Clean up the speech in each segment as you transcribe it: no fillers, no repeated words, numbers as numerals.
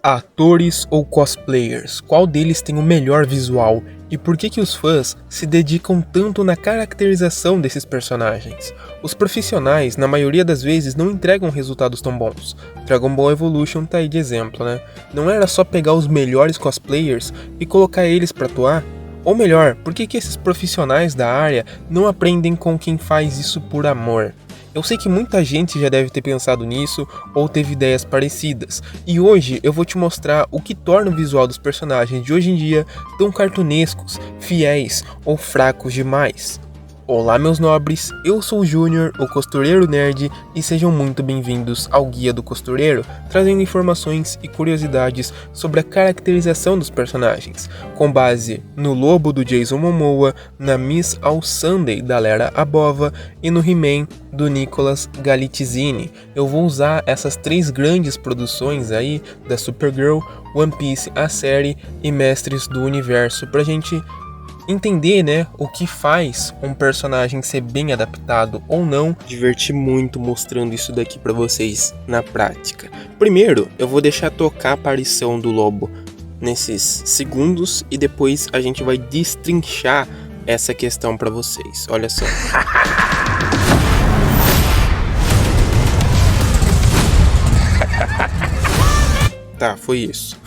Atores ou cosplayers, qual deles tem o melhor visual e por que os fãs se dedicam tanto na caracterização desses personagens? Os profissionais, na maioria das vezes, não entregam resultados tão bons. Dragon Ball Evolution tá aí de exemplo, né? Não era só pegar os melhores cosplayers e colocar eles pra atuar? Ou melhor, por que esses profissionais da área não aprendem com quem faz isso por amor? Eu sei que muita gente já deve ter pensado nisso ou teve ideias parecidas, e hoje eu vou te mostrar o que torna o visual dos personagens de hoje em dia tão cartunescos, fiéis ou fracos demais. Olá meus nobres, eu sou o Júnior, o costureiro nerd, e sejam muito bem-vindos ao Guia do Costureiro, trazendo informações e curiosidades sobre a caracterização dos personagens, com base no Lobo do Jason Momoa, na Miss All Sunday da Lera Abova e no He-Man do Nicolas Galitzine. Eu vou usar essas três grandes produções aí da Supergirl, One Piece, a série e Mestres do Universo pra gente entender, né, o que faz um personagem ser bem adaptado ou não. Divertir muito mostrando isso daqui pra vocês na prática. Primeiro, eu vou deixar tocar a aparição do Lobo nesses segundos e depois a gente vai destrinchar essa questão pra vocês. Olha só. Tá, foi isso.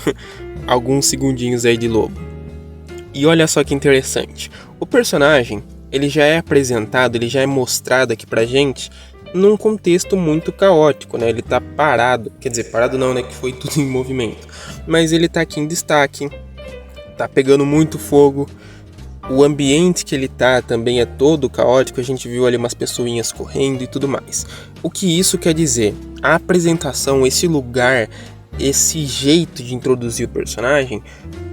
Alguns segundinhos aí de Lobo. E olha só que interessante, o personagem, ele já é apresentado, ele já é mostrado aqui pra gente num contexto muito caótico, né? Ele tá parado, quer dizer, parado não, né? Que foi tudo em movimento. Mas ele tá aqui em destaque, tá pegando muito fogo, o ambiente que ele tá também é todo caótico, a gente viu ali umas pessoinhas correndo e tudo mais. O que isso quer dizer? A apresentação, esse lugar, esse jeito de introduzir o personagem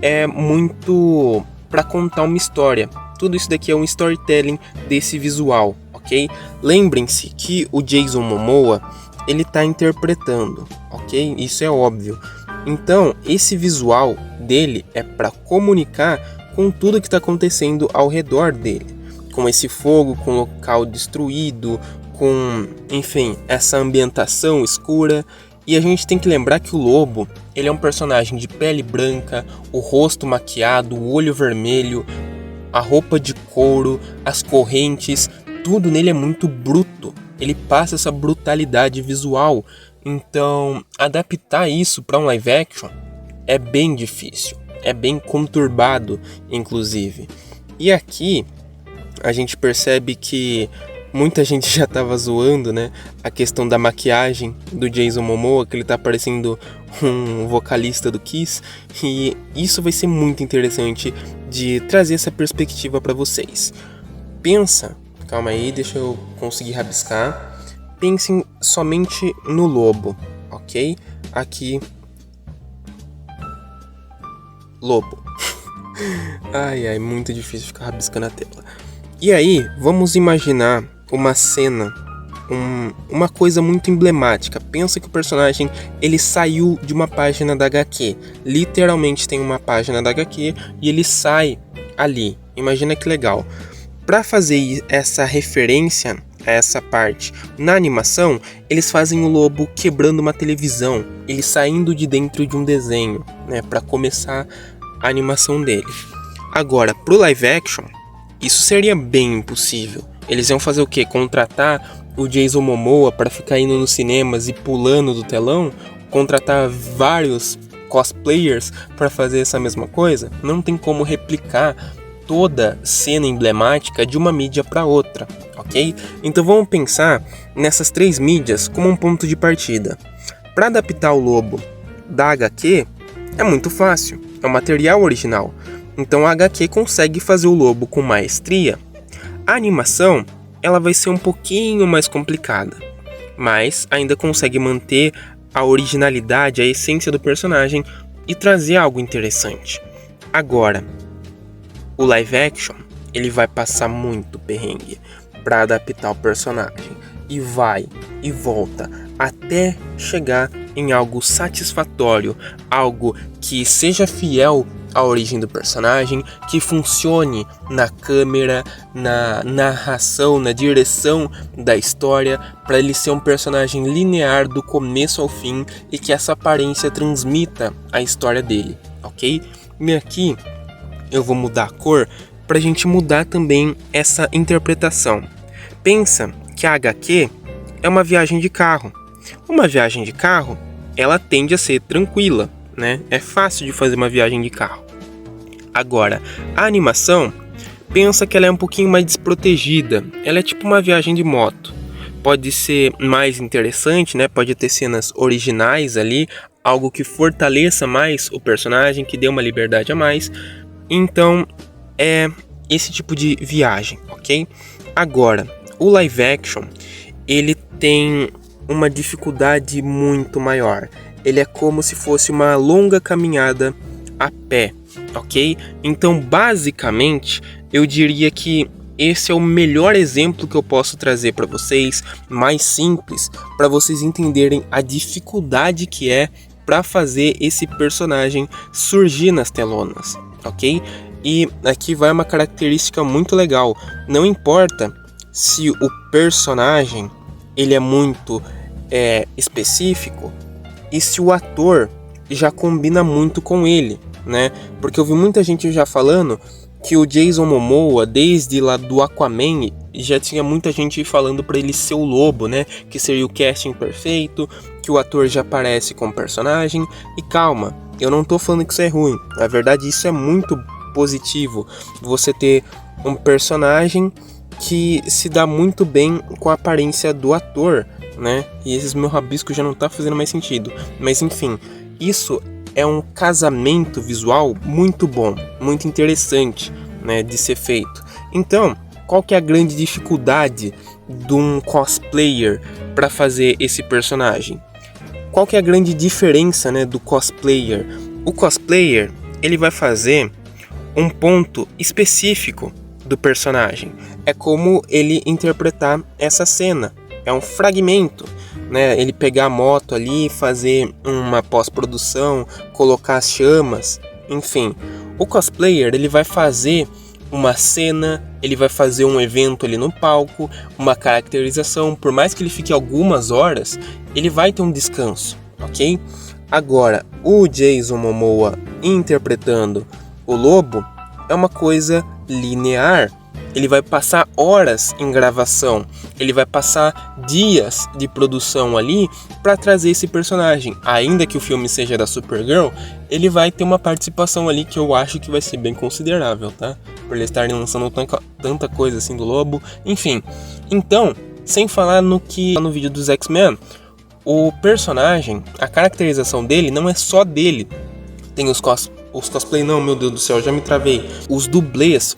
é muito para contar uma história. Tudo isso daqui é um storytelling desse visual, ok? Lembrem-se que o Jason Momoa, ele tá interpretando, ok? Isso é óbvio. Então, esse visual dele é para comunicar com tudo que está acontecendo ao redor dele. Com esse fogo, com o local destruído, com, enfim, essa ambientação escura. E a gente tem que lembrar que o Lobo, ele é um personagem de pele branca, o rosto maquiado, o olho vermelho, a roupa de couro, as correntes, tudo nele é muito bruto. Ele passa essa brutalidade visual. Então, adaptar isso para um live action é bem difícil, é bem conturbado, inclusive. E aqui a gente percebe que muita gente já tava zoando, né, a questão da maquiagem do Jason Momoa, que ele tá parecendo um vocalista do Kiss, e isso vai ser muito interessante de trazer essa perspectiva para vocês. Calma aí, deixa eu conseguir rabiscar. Pensem somente no Lobo, ok? Aqui, Lobo. Ai, muito difícil ficar rabiscando a tela. E aí, vamos imaginar uma cena, uma coisa muito emblemática. Pensa que o personagem, ele saiu de uma página da HQ. Literalmente tem uma página da HQ e ele sai ali. Imagina que legal. Para fazer essa referência a essa parte na animação, eles fazem o Lobo quebrando uma televisão, ele saindo de dentro de um desenho, né, para começar a animação dele. Agora, pro live action, isso seria bem impossível. Eles iam fazer o quê? Contratar o Jason Momoa para ficar indo nos cinemas e pulando do telão? Contratar vários cosplayers para fazer essa mesma coisa? Não tem como replicar toda cena emblemática de uma mídia para outra, ok? Então vamos pensar nessas três mídias como um ponto de partida. Para adaptar o Lobo da HQ, é muito fácil, é o material original. Então a HQ consegue fazer o Lobo com maestria. A animação, ela vai ser um pouquinho mais complicada, mas ainda consegue manter a originalidade, a essência do personagem e trazer algo interessante. Agora, o live action, ele vai passar muito perrengue para adaptar o personagem e vai e volta até chegar em algo satisfatório, algo que seja fiel a origem do personagem, que funcione na câmera, na narração, na direção da história, para ele ser um personagem linear do começo ao fim e que essa aparência transmita a história dele, ok? E aqui eu vou mudar a cor para a gente mudar também essa interpretação. Pensa que a HQ é uma viagem de carro. Uma viagem de carro, ela tende a ser tranquila, né? É fácil de fazer uma viagem de carro. Agora, a animação, pensa que ela é um pouquinho mais desprotegida. Ela é tipo uma viagem de moto. Pode ser mais interessante, né? Pode ter cenas originais ali, algo que fortaleça mais o personagem, que dê uma liberdade a mais. Então, é esse tipo de viagem, ok? Agora, o live action, ele tem uma dificuldade muito maior. Ele é como se fosse uma longa caminhada a pé, ok? Então, basicamente, eu diria que esse é o melhor exemplo que eu posso trazer para vocês, mais simples, para vocês entenderem a dificuldade que é para fazer esse personagem surgir nas telonas, ok? E aqui vai uma característica muito legal. Não importa se o personagem ele é muito específico e se o ator já combina muito com ele, né? Porque eu vi muita gente já falando que o Jason Momoa, desde lá do Aquaman, já tinha muita gente falando para ele ser o lobo, né? Que seria o casting perfeito, que o ator já parece com o personagem. E calma, eu não tô falando que isso é ruim. Na verdade, isso é muito positivo. Você ter um personagem que se dá muito bem com a aparência do ator, né? E esses meus rabiscos já não tá fazendo mais sentido. Mas enfim, isso é um casamento visual muito bom, muito interessante, né, de ser feito. Então, qual que é a grande dificuldade de um cosplayer para fazer esse personagem? Qual que é a grande diferença, né, do cosplayer? O cosplayer, ele vai fazer um ponto específico do personagem. É como ele interpretar essa cena. É um fragmento, né? Ele pegar a moto ali, fazer uma pós-produção, colocar as chamas, enfim. O cosplayer, ele vai fazer uma cena, ele vai fazer um evento ali no palco, uma caracterização. Por mais que ele fique algumas horas, ele vai ter um descanso, ok? Agora, o Jason Momoa interpretando o lobo é uma coisa linear. Ele vai passar horas em gravação, ele vai passar dias de produção ali para trazer esse personagem. Ainda que o filme seja da Supergirl, ele vai ter uma participação ali que eu acho que vai ser bem considerável, tá? Por eles estarem lançando tanta coisa assim do Lobo, enfim. Então, sem falar no vídeo dos X-Men, o personagem, a caracterização dele não é só dele. Tem os cosplay, não, meu Deus do céu, já me travei. Os dublês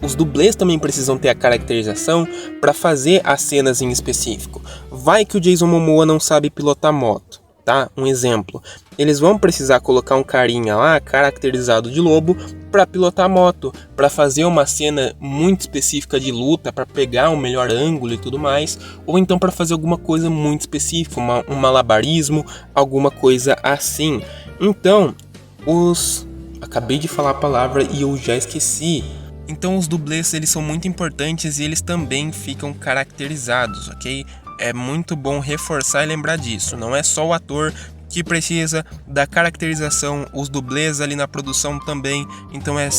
também precisam ter a caracterização para fazer as cenas em específico. Vai que o Jason Momoa não sabe pilotar moto, tá? Um exemplo. Eles vão precisar colocar um carinha lá, caracterizado de lobo, para pilotar a moto, para fazer uma cena muito específica de luta, para pegar um melhor ângulo e tudo mais, ou então para fazer alguma coisa muito específica, um malabarismo, alguma coisa assim. Então, acabei de falar a palavra e eu já esqueci. Então os dublês, eles são muito importantes e eles também ficam caracterizados, ok? É muito bom reforçar e lembrar disso. Não é só o ator que precisa da caracterização, os dublês ali na produção também. Então é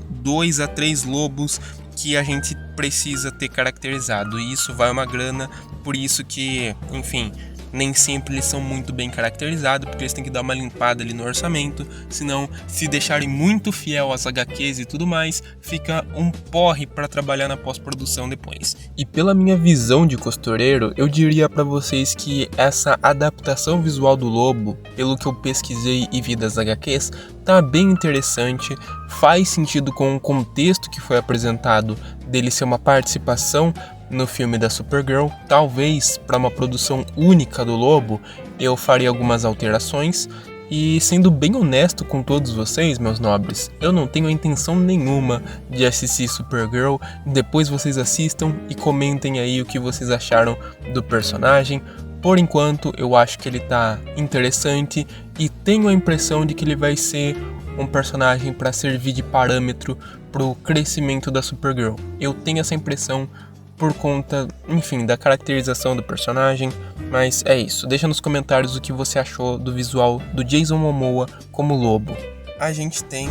2 a 3 lobos que a gente precisa ter caracterizado. E isso vai uma grana, por isso que, enfim, nem sempre eles são muito bem caracterizados, porque eles têm que dar uma limpada ali no orçamento, senão, se deixarem muito fiel às HQs e tudo mais, fica um porre para trabalhar na pós-produção depois. E pela minha visão de costureiro, eu diria para vocês que essa adaptação visual do Lobo, pelo que eu pesquisei e vi das HQs, tá bem interessante, faz sentido com o contexto que foi apresentado dele ser uma participação no filme da Supergirl. Talvez para uma produção única do Lobo eu faria algumas alterações. E sendo bem honesto com todos vocês, meus nobres, eu não tenho a intenção nenhuma de assistir Supergirl. Depois vocês assistam e comentem aí o que vocês acharam do personagem. Por enquanto eu acho que ele tá interessante e tenho a impressão de que ele vai ser um personagem para servir de parâmetro pro crescimento da Supergirl. Eu tenho essa impressão por conta, enfim, da caracterização do personagem, mas é isso. Deixa nos comentários o que você achou do visual do Jason Momoa como Lobo. A gente tem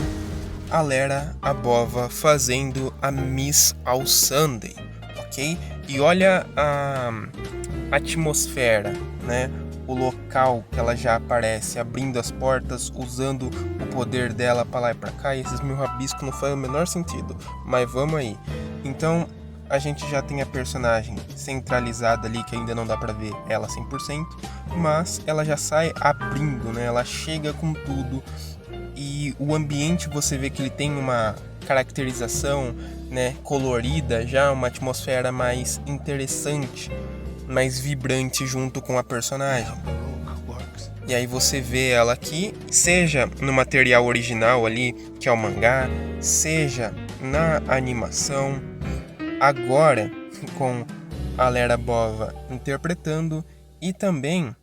a Lara Bova fazendo a Miss All Sunday, ok? E olha a atmosfera, né? O local que ela já aparece, abrindo as portas, usando o poder dela para lá e para cá. E esses mil rabiscos não fazem o menor sentido, mas vamos aí. Então a gente já tem a personagem centralizada ali, que ainda não dá pra ver ela 100%, mas ela já sai abrindo, né? Ela chega com tudo e o ambiente você vê que ele tem uma caracterização, né, colorida, já uma atmosfera mais interessante, mais vibrante junto com a personagem. E aí você vê ela aqui, seja no material original ali, que é o mangá, seja na animação, agora com a Lara Bova interpretando, e também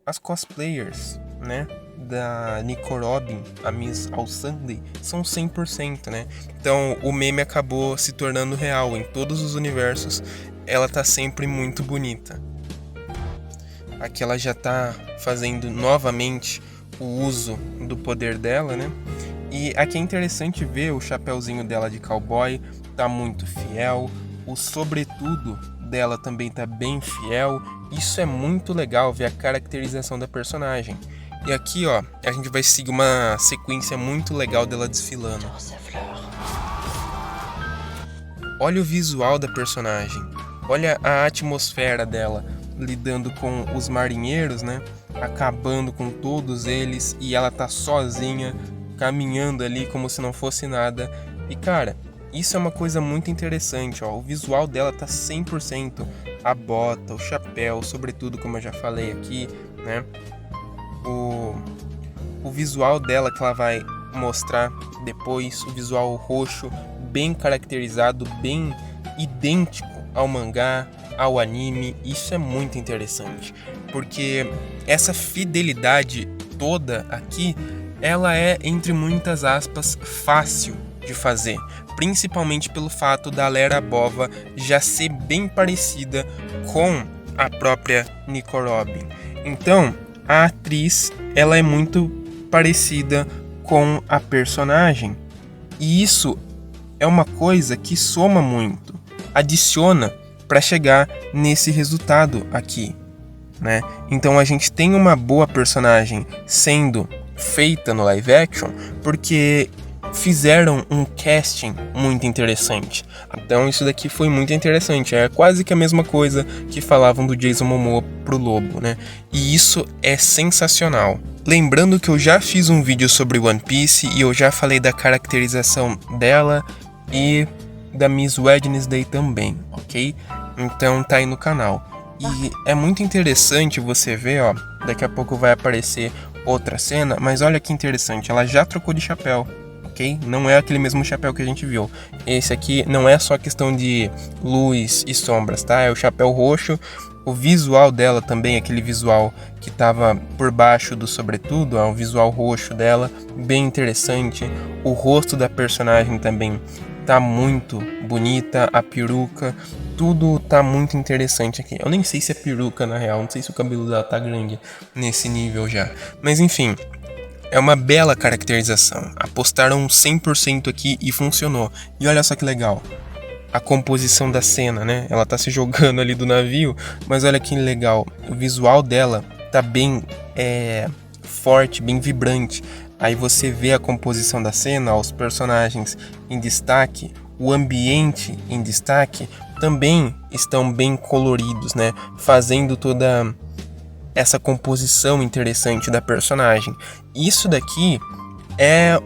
as cosplayers, né, da Nico Robin, a Miss All Sunday, são 100%, né? Então o meme acabou se tornando real em todos os universos. Ela tá sempre muito bonita. Aqui ela já tá fazendo novamente o uso do poder dela, né? E aqui é interessante ver o chapéuzinho dela de cowboy, tá muito fiel. O sobretudo dela também tá bem fiel. Isso é muito legal, ver a caracterização da personagem. E aqui, ó, a gente vai seguir uma sequência muito legal dela desfilando. Olha o visual da personagem. Olha a atmosfera dela, lidando com os marinheiros, né? Acabando com todos eles, e ela tá sozinha, caminhando ali como se não fosse nada. E cara, isso é uma coisa muito interessante, ó. O visual dela tá 100%. A bota, o chapéu, sobretudo, como eu já falei aqui, né? O visual dela que ela vai mostrar depois, o visual roxo, bem caracterizado, bem idêntico ao mangá, ao anime. Isso é muito interessante, porque essa fidelidade toda aqui, ela é, entre muitas aspas, fácil de fazer, principalmente pelo fato da Lara Bova já ser bem parecida com a própria Nico Robin. Então, a atriz, ela é muito parecida com a personagem, e isso é uma coisa que soma muito, adiciona para chegar nesse resultado aqui, né? Então a gente tem uma boa personagem sendo feita no live action porque fizeram um casting muito interessante. Então isso daqui foi muito interessante. É quase que a mesma coisa que falavam do Jason Momoa pro Lobo, né? E isso é sensacional. Lembrando que eu já fiz um vídeo sobre One Piece e eu já falei da caracterização dela e da Miss Wednesday também, ok? Então tá aí no canal. E é muito interessante você ver, ó, daqui a pouco vai aparecer outra cena, mas olha que interessante, ela já trocou de chapéu, ok? Não é aquele mesmo chapéu que a gente viu. Esse aqui não é só questão de luz e sombras, tá? É o chapéu roxo. O visual dela também, aquele visual que tava por baixo do sobretudo, ó, o visual roxo dela, bem interessante. O rosto da personagem também tá muito bonita, a peruca, tudo tá muito interessante aqui. Eu nem sei se é peruca na real, não sei se o cabelo dela tá grande nesse nível já. Mas enfim, é uma bela caracterização. Apostaram 100% aqui e funcionou. E olha só que legal, a composição da cena, né? Ela tá se jogando ali do navio, mas olha que legal, o visual dela tá bem forte, bem vibrante. Aí você vê a composição da cena, os personagens em destaque, o ambiente em destaque, também estão bem coloridos, né? Fazendo toda essa composição interessante da personagem. Isso daqui é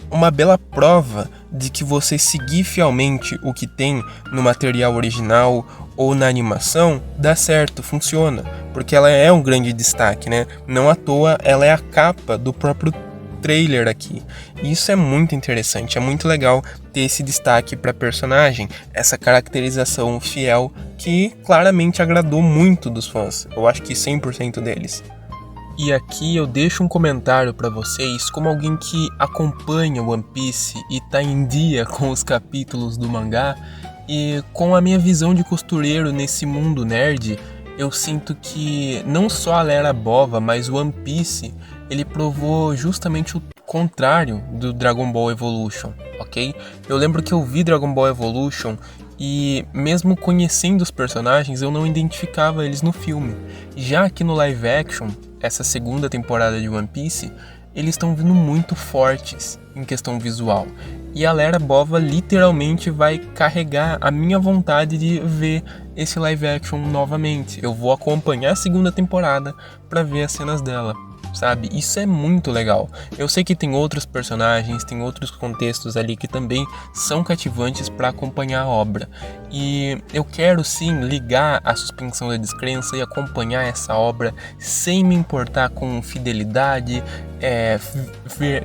uma bela prova de que você seguir fielmente o que tem no material original ou na animação dá certo, funciona, porque ela é um grande destaque, né? Não à toa ela é a capa do próprio trailer aqui. E isso é muito interessante, é muito legal ter esse destaque para personagem, essa caracterização fiel que claramente agradou muito dos fãs. Eu acho que 100% deles. E aqui eu deixo um comentário para vocês, como alguém que acompanha One Piece e tá em dia com os capítulos do mangá, e com a minha visão de costureiro nesse mundo nerd, eu sinto que não só a Lera Bova, mas o One Piece, ele provou justamente o contrário do Dragon Ball Evolution, ok? Eu lembro que eu vi Dragon Ball Evolution e mesmo conhecendo os personagens, eu não identificava eles no filme. Já que no live action, essa segunda temporada de One Piece, eles estão vindo muito fortes em questão visual. E a Lera Bova literalmente vai carregar a minha vontade de ver esse live action novamente. Eu vou acompanhar a segunda temporada para ver as cenas dela, sabe? Isso é muito legal. Eu sei que tem outros personagens, tem outros contextos ali que também são cativantes para acompanhar a obra. E eu quero sim ligar a suspensão da descrença e acompanhar essa obra sem me importar com fidelidade,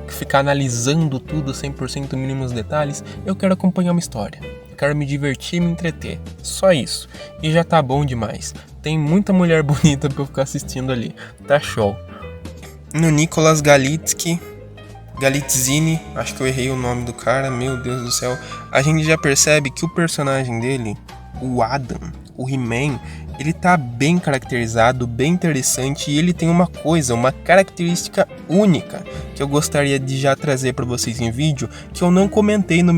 ficar analisando tudo 100% mínimos detalhes. Eu quero acompanhar uma história. Eu quero me divertir e me entreter. Só isso. E já tá bom demais. Tem muita mulher bonita pra eu ficar assistindo ali. Tá show. No Nicolas Galitzini, acho que eu errei o nome do cara, meu Deus do céu, a gente já percebe que o personagem dele, o Adam, o He-Man, ele tá bem caracterizado, bem interessante, e ele tem uma característica única, que eu gostaria de já trazer para vocês em vídeo, que eu não comentei nas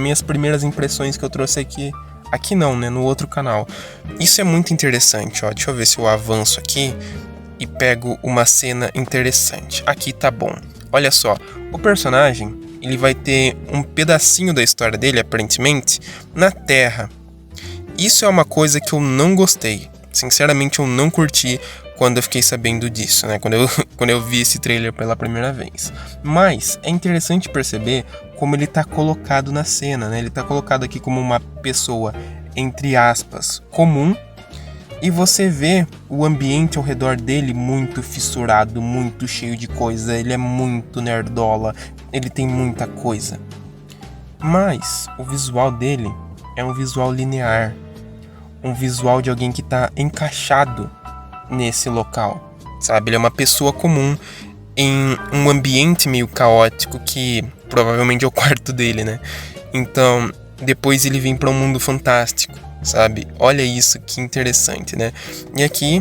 minhas primeiras impressões que eu trouxe aqui não, né, no outro canal. Isso é muito interessante, ó, deixa eu ver se eu avanço aqui e pego uma cena interessante. Aqui tá bom. Olha só, o personagem, ele vai ter um pedacinho da história dele, aparentemente, na Terra. Isso é uma coisa que eu não gostei. Sinceramente, eu não curti quando eu fiquei sabendo disso, né? Quando eu vi esse trailer pela primeira vez. Mas é interessante perceber como ele tá colocado na cena, né? Ele tá colocado aqui como uma pessoa, entre aspas, comum. E você vê o ambiente ao redor dele muito fissurado, muito cheio de coisa. Ele é muito nerdola, ele tem muita coisa. Mas o visual dele é um visual linear. Um visual de alguém que está encaixado nesse local, sabe? Ele é uma pessoa comum em um ambiente meio caótico que provavelmente é o quarto dele, né? Então, depois ele vem para um mundo fantástico, sabe? Olha isso, que interessante, né? E aqui,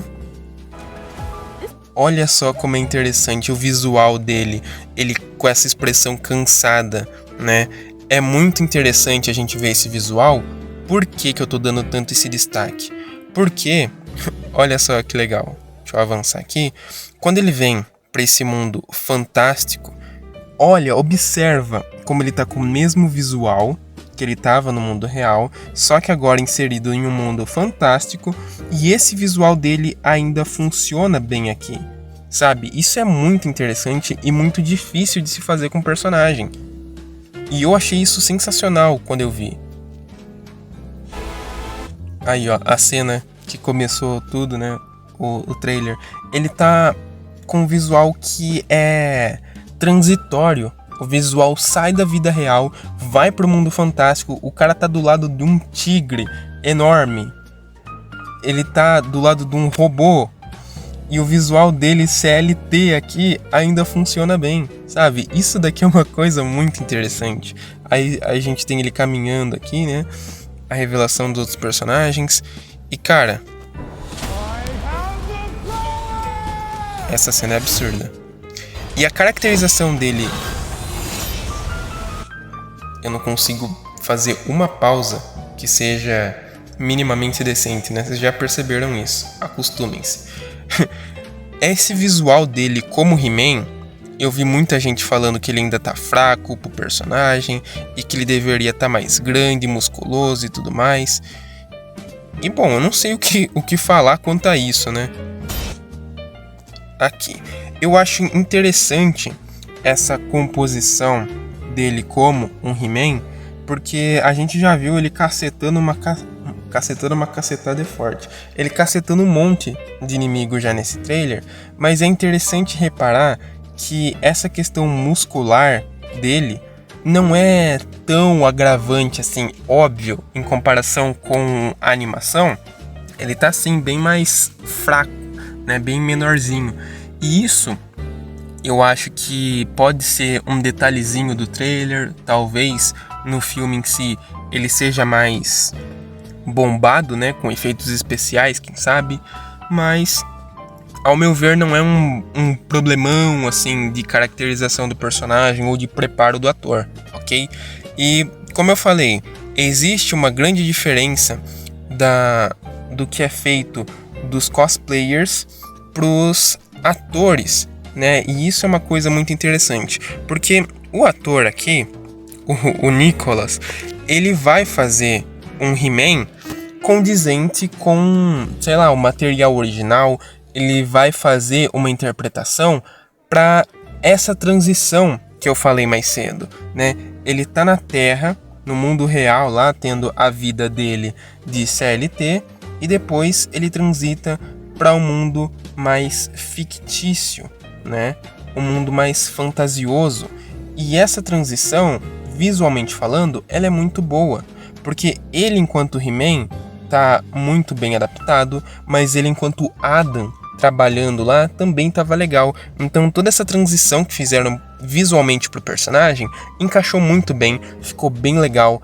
olha só como é interessante o visual dele, ele com essa expressão cansada, né? É muito interessante a gente ver esse visual. Por que eu tô dando tanto esse destaque? Porque, olha só que legal, deixa eu avançar aqui. Quando ele vem para esse mundo fantástico, olha, observa como ele tá com o mesmo visual que ele tava no mundo real, só que agora inserido em um mundo fantástico, e esse visual dele ainda funciona bem aqui, sabe? Isso é muito interessante e muito difícil de se fazer com o personagem. E eu achei isso sensacional quando eu vi. Aí, ó, a cena que começou tudo, né? O trailer. Ele tá com um visual que é transitório. O visual sai da vida real, vai pro mundo fantástico. O cara tá do lado de um tigre enorme. Ele tá do lado de um robô. E o visual dele, CLT aqui, ainda funciona bem, sabe? Isso daqui é uma coisa muito interessante. Aí a gente tem ele caminhando aqui, né? A revelação dos outros personagens. E cara, essa cena é absurda. E a caracterização dele, eu não consigo fazer uma pausa que seja minimamente decente, né? Vocês já perceberam isso, acostumem-se. Esse visual dele como He-Man, eu vi muita gente falando que ele ainda tá fraco pro personagem e que ele deveria estar mais grande, musculoso e tudo mais. E bom, eu não sei o que falar quanto a isso, né? Aqui, eu acho interessante essa composição dele como um He-Man, porque a gente já viu ele cacetando uma cacetada forte. Ele cacetando um monte de inimigos já nesse trailer, mas é interessante reparar que essa questão muscular dele não é tão agravante assim, óbvio, em comparação com a animação. Ele tá assim bem mais fraco, né, bem menorzinho. E isso eu acho que pode ser um detalhezinho do trailer, talvez no filme em si ele seja mais bombado, né, com efeitos especiais, quem sabe, mas ao meu ver não é um problemão assim de caracterização do personagem ou de preparo do ator, ok? E como eu falei, existe uma grande diferença do que é feito dos cosplayers pros atores, né? E isso é uma coisa muito interessante, porque o ator aqui, o Nicolas, ele vai fazer um He-Man condizente com, sei lá, o material original. Ele vai fazer uma interpretação para essa transição que eu falei mais cedo, né? Ele tá na Terra, no mundo real lá, tendo a vida dele de CLT, e depois ele transita para um mundo mais fictício, né? Um mundo mais fantasioso. E essa transição, visualmente falando, ela é muito boa, porque ele enquanto He-Man tá muito bem adaptado, mas ele enquanto Adam trabalhando lá também tava legal. Então toda essa transição que fizeram visualmente pro personagem encaixou muito bem, ficou bem legal.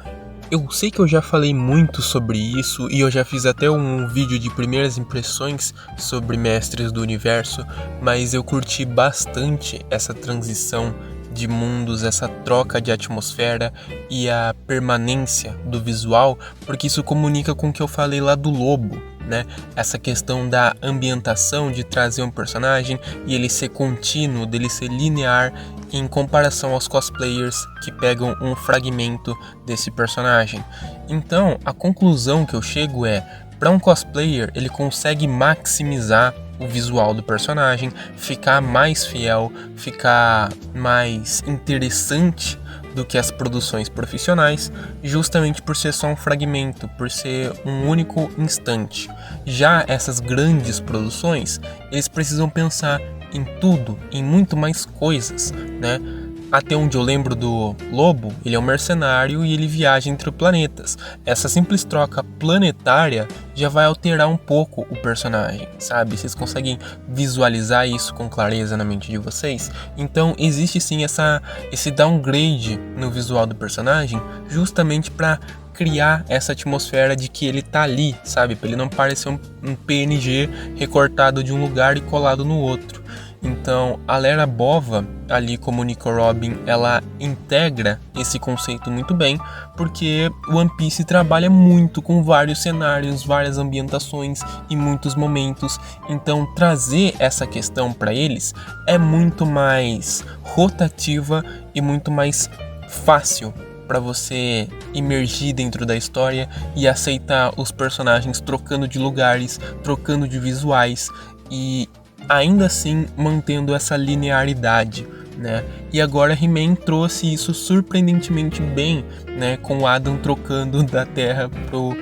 Eu sei que eu já falei muito sobre isso e eu já fiz até um vídeo de primeiras impressões sobre Mestres do Universo, mas eu curti bastante essa transição de mundos, essa troca de atmosfera e a permanência do visual, porque isso comunica com o que eu falei lá do Lobo, né? Essa questão da ambientação, de trazer um personagem e ele ser contínuo, dele ser linear em comparação aos cosplayers que pegam um fragmento desse personagem. Então, a conclusão que eu chego é, para um cosplayer, ele consegue maximizar o visual do personagem, ficar mais fiel, ficar mais interessante do que as produções profissionais, justamente por ser só um fragmento, por ser um único instante. Já essas grandes produções, eles precisam pensar em tudo, em muito mais coisas, né? Até onde eu lembro do Lobo, ele é um mercenário e ele viaja entre planetas. Essa simples troca planetária já vai alterar um pouco o personagem, sabe? Vocês conseguem visualizar isso com clareza na mente de vocês? Então existe sim esse downgrade no visual do personagem, justamente para criar essa atmosfera de que ele tá ali, sabe? Para ele não parecer um PNG recortado de um lugar e colado no outro. Então, a Lara Bova, ali como Nico Robin, ela integra esse conceito muito bem, porque One Piece trabalha muito com vários cenários, várias ambientações e muitos momentos. Então, trazer essa questão para eles é muito mais rotativa e muito mais fácil para você imergir dentro da história e aceitar os personagens trocando de lugares, trocando de visuais e ainda assim mantendo essa linearidade, né? E agora He-Man trouxe isso surpreendentemente bem, né? Com o Adam trocando da Terra pro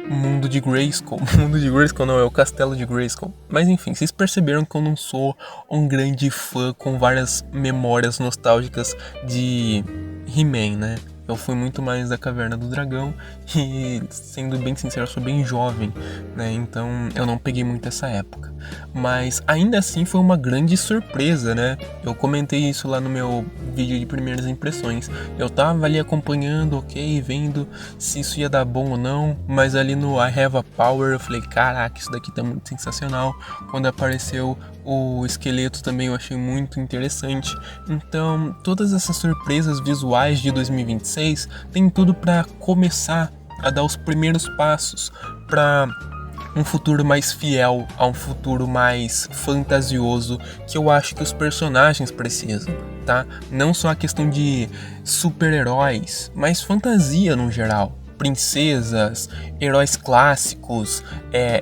mundo de Grayskull. O mundo de Grayskull não, é o castelo de Grayskull. Mas enfim, vocês perceberam que eu não sou um grande fã com várias memórias nostálgicas de He-Man, né? Eu fui muito mais da Caverna do Dragão e, sendo bem sincero, eu sou bem jovem, né? Então eu não peguei muito essa época. Mas ainda assim foi uma grande surpresa, né? Eu comentei isso lá no meu vídeo de primeiras impressões. Eu tava ali acompanhando, ok, vendo se isso ia dar bom ou não, mas ali no I Have a Power eu falei, caraca, isso daqui tá muito sensacional. Quando apareceu o esqueleto também eu achei muito interessante. Então, todas essas surpresas visuais de 2026 tem tudo para começar a dar os primeiros passos para um futuro mais fiel, a um futuro mais fantasioso, que eu acho que os personagens precisam, tá? Não só a questão de super-heróis, mas fantasia no geral. Princesas, heróis clássicos,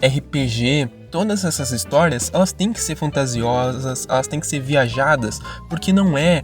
RPG, todas essas histórias, elas têm que ser fantasiosas, elas têm que ser viajadas, porque não é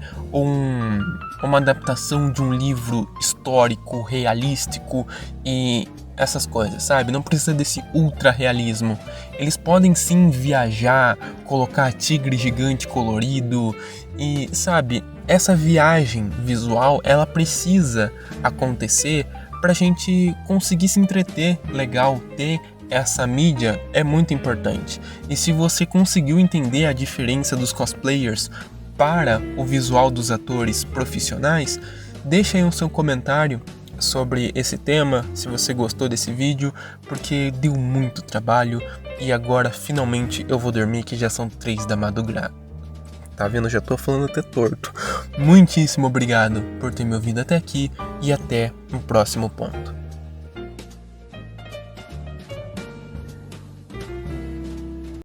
uma adaptação de um livro histórico, realístico e essas coisas, sabe? Não precisa desse ultra realismo. Eles podem sim viajar, colocar tigre gigante colorido e, sabe, essa viagem visual, ela precisa acontecer pra gente conseguir se entreter legal, ter essa mídia é muito importante. E se você conseguiu entender a diferença dos cosplayers para o visual dos atores profissionais, deixa aí o seu comentário sobre esse tema, se você gostou desse vídeo, porque deu muito trabalho e agora finalmente eu vou dormir, que já são 3 da madrugada. Tá vendo? Já tô falando até torto. Muitíssimo obrigado por ter me ouvido até aqui e até o próximo ponto.